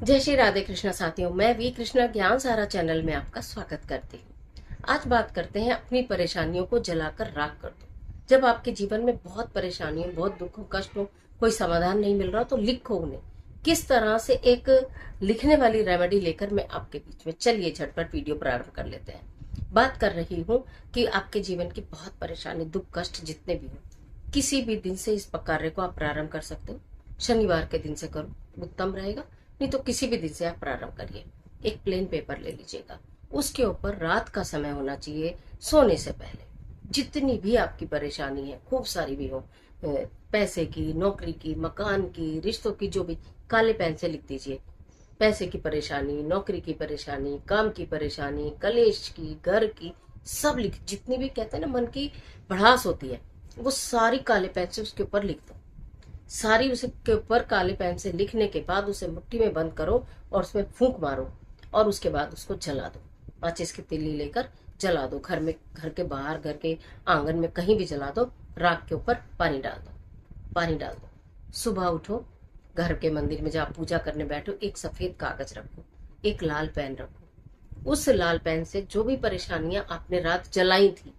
जय श्री राधे कृष्णा साथियों, मैं वी कृष्णा ज्ञान सारा चैनल में आपका स्वागत करती हूँ। आज बात करते हैं अपनी परेशानियों को जलाकर राख कर दो। जब आपके जीवन में बहुत परेशानी हो, बहुत दुख हो, कष्ट हो, कोई समाधान नहीं मिल रहा तो लिखो उन्हें। किस तरह से एक लिखने वाली रेमेडी लेकर मैं आपके बीच में, चलिए झटपट वीडियो प्रारंभ कर लेते हैं। बात कर रही हूँ कि आपके जीवन की बहुत परेशानी, दुख, कष्ट जितने भी हो, किसी भी दिन से इस कार्य को आप प्रारंभ कर सकते हो। शनिवार के दिन से करो, उत्तम रहेगा। नहीं तो किसी भी दिन से आप प्रारंभ करिए। एक प्लेन पेपर ले लीजिएगा, उसके ऊपर रात का समय होना चाहिए, सोने से पहले जितनी भी आपकी परेशानी है, खूब सारी भी हो, पैसे की, नौकरी की, मकान की, रिश्तों की, जो भी, काले पेन से लिख दीजिए। पैसे की परेशानी, नौकरी की परेशानी, काम की परेशानी, कलेश की, घर की, सब लिख, जितनी भी कहते हैं ना मन की भड़ास होती है, वो सारी काले पेन से उसके ऊपर लिख दो। सारी उसके ऊपर काले पेन से लिखने के बाद उसे मुट्ठी में बंद करो और उसमें फूंक मारो और उसके बाद उसको जला दो। माचिस की तिल्ली लेकर जला दो। घर में, घर के बाहर, घर के आंगन में, कहीं भी जला दो। राख के ऊपर पानी डाल दो, पानी डाल दो। सुबह उठो, घर के मंदिर में जहाँ पूजा करने बैठो, एक सफेद कागज रखो, एक लाल पेन रखो। उस लाल पेन से जो भी परेशानियां आपने रात जलाई थी,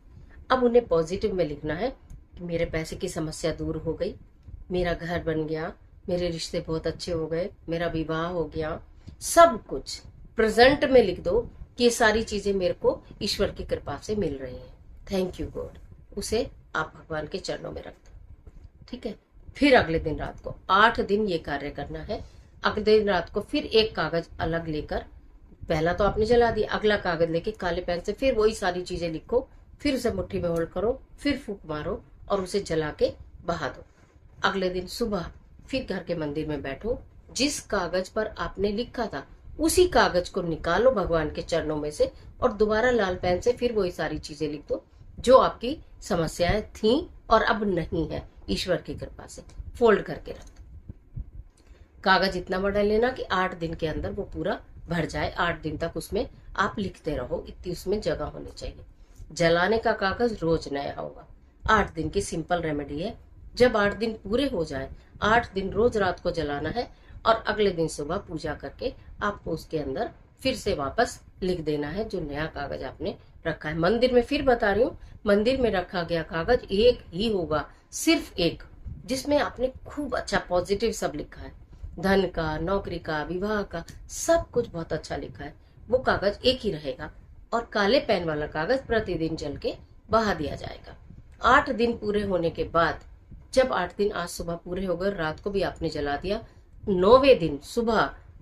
अब उन्हें पॉजिटिव में लिखना है कि मेरे पैसे की समस्या दूर हो गई, मेरा घर बन गया, मेरे रिश्ते बहुत अच्छे हो गए, मेरा विवाह हो गया। सब कुछ प्रेजेंट में लिख दो कि ये सारी चीजें मेरे को ईश्वर की कृपा से मिल रही हैं। Thank you God. उसे आप भगवान के चरणों में रख दो। ठीक है। फिर अगले दिन रात को 8 दिन ये कार्य करना है। अगले दिन रात को फिर एक कागज अलग लेकर, पहला तो आपने जला दिया, अगला कागज लेके काले पेन से फिर वही सारी चीजें लिखो, फिर उसे मुट्ठी में होल्ड करो, फिर फूंक मारो और उसे जला के बहा दो। अगले दिन सुबह फिर घर के मंदिर में बैठो, जिस कागज पर आपने लिखा था उसी कागज को निकालो भगवान के चरणों में से और दोबारा लाल पेन से फिर वही सारी चीजें लिख दो जो आपकी समस्याएं थी और अब नहीं है। ईश्वर की कृपा से फोल्ड करके रख दो। कागज इतना बड़ा लेना कि 8 दिन के अंदर वो पूरा भर जाए। 8 दिन तक उसमें आप लिखते रहो, इतनी उसमें जगह होनी चाहिए। जलाने का कागज रोज नया होगा। 8 दिन की सिंपल रेमेडी है। जब 8 दिन पूरे हो जाए, 8 दिन रोज रात को जलाना है और अगले दिन सुबह पूजा करके आपको उसके अंदर फिर से वापस लिख देना है जो नया कागज आपने रखा है। मंदिर में फिर बता रही हूँ, मंदिर में रखा गया कागज एक ही होगा, सिर्फ एक, जिसमें आपने खूब अच्छा पॉजिटिव सब लिखा है, धन का, नौकरी का, विवाह का, सब कुछ बहुत अच्छा लिखा है। वो कागज एक ही रहेगा और काले पेन वाला कागज प्रतिदिन जल के बहा दिया जाएगा। 8 दिन पूरे होने के बाद, जब 8 दिन आज सुबह पूरे हो गए, रात को भी आपने जला दिया, 9वें दिन सुबह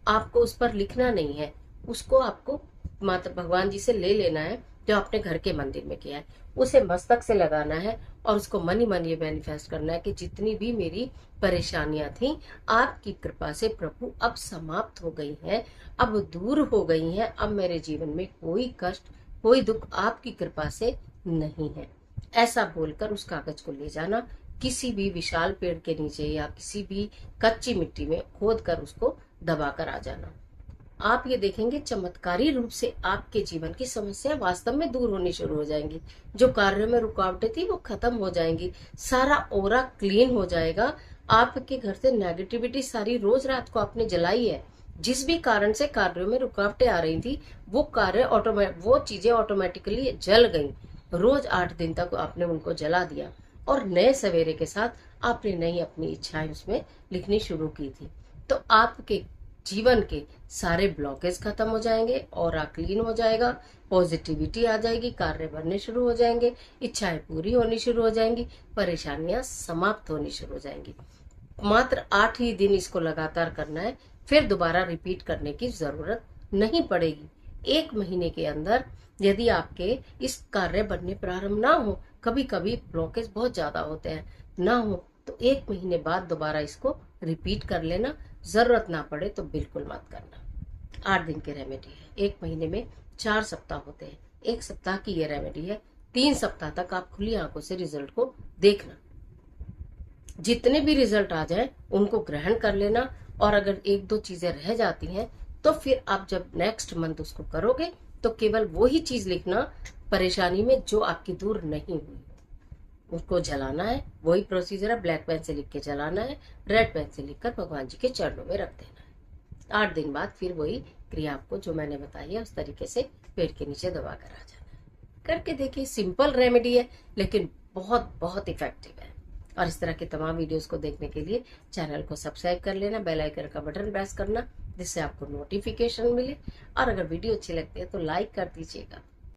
आपको उस पर लिखना नहीं है, उसको आपको माता भगवान जी से ले लेना है जो आपने घर के मंदिर में किया है, उसे मस्तक से लगाना है और उसको मन ही मन ये मैनिफेस्ट करना है कि जितनी भी मेरी परेशानियां थी, आपकी कृपा से प्रभु अब समाप्त हो गई हैं, अब दूर हो गई हैं, अब मेरे जीवन में कोई कष्ट, कोई दुख आपकी कृपा से नहीं है। ऐसा बोलकर उस कागज को ले जाना, किसी भी विशाल पेड़ के नीचे या किसी भी कच्ची मिट्टी में खोद कर उसको दबाकर आ जाना। आप ये देखेंगे चमत्कारी रूप से आपके जीवन की समस्या वास्तव में दूर होनी शुरू हो जाएंगी। जो कार्य में रुकावटें थी वो खत्म हो जाएंगी, सारा ओरा क्लीन हो जाएगा। आपके घर से नेगेटिविटी सारी रोज रात को आपने जलाई है, जिस भी कारण से कार्यों में रुकावटें आ रही थी, वो कार्य वो चीजें ऑटोमेटिकली जल गई। रोज 8 दिन तक आपने उनको जला दिया और नए सवेरे के साथ आपने नई अपनी इच्छाएं उसमें लिखनी शुरू की थी। तो आपके जीवन के सारे ब्लॉकेज खत्म हो जाएंगे और क्लीन हो जाएगा, पॉजिटिविटी आ जाएगी, कार्य बनने शुरू हो जाएंगे, इच्छाएं पूरी होनी शुरू हो जाएंगी, परेशानियां समाप्त होनी शुरू हो जाएंगी। मात्र 8 ही दिन इसको लगातार करना है, फिर दोबारा रिपीट करने की जरूरत नहीं पड़ेगी। 1 महीने के अंदर यदि आपके इस कार्य बनने प्रारंभ ना हो, कभी कभी ब्लॉकेज बहुत ज्यादा होते हैं, ना हो तो 1 महीने बाद दोबारा इसको रिपीट कर लेना। जरूरत ना पड़े तो बिल्कुल मत करना। 8 दिन की रेमेडी है। 1 महीने में 4 सप्ताह होते हैं। 1 सप्ताह की ये रेमेडी है। 3 सप्ताह तक आप खुली आंखों से रिजल्ट को देखना। जितने भी रिजल्ट आ जाए उनको ग्रहण कर लेना और अगर 1-2 चीजें रह जाती हैं तो फिर आप जब नेक्स्ट मंथ उसको करोगे तो केवल वो ही चीज लिखना परेशानी में जो आपकी दूर नहीं हुई, उसको जलाना है। वही प्रोसीजर है, ब्लैक पेन से लिख के जलाना है, रेड पेन से लिखकर भगवान जी के चरणों में रख देना है। 8 दिन बाद फिर वही क्रिया आपको जो मैंने बताई है उस तरीके से पेट के नीचे दबा कर आ जाना है। करके देखिए, सिंपल रेमेडी है लेकिन बहुत बहुत इफेक्टिव है। और इस तरह के तमाम वीडियोस को देखने के लिए चैनल को सब्सक्राइब कर लेना, बेल आइकन का बटन प्रेस करना जिससे आपको नोटिफिकेशन मिले। और अगर वीडियो अच्छी लगती है तो लाइक कर दीजिएगा।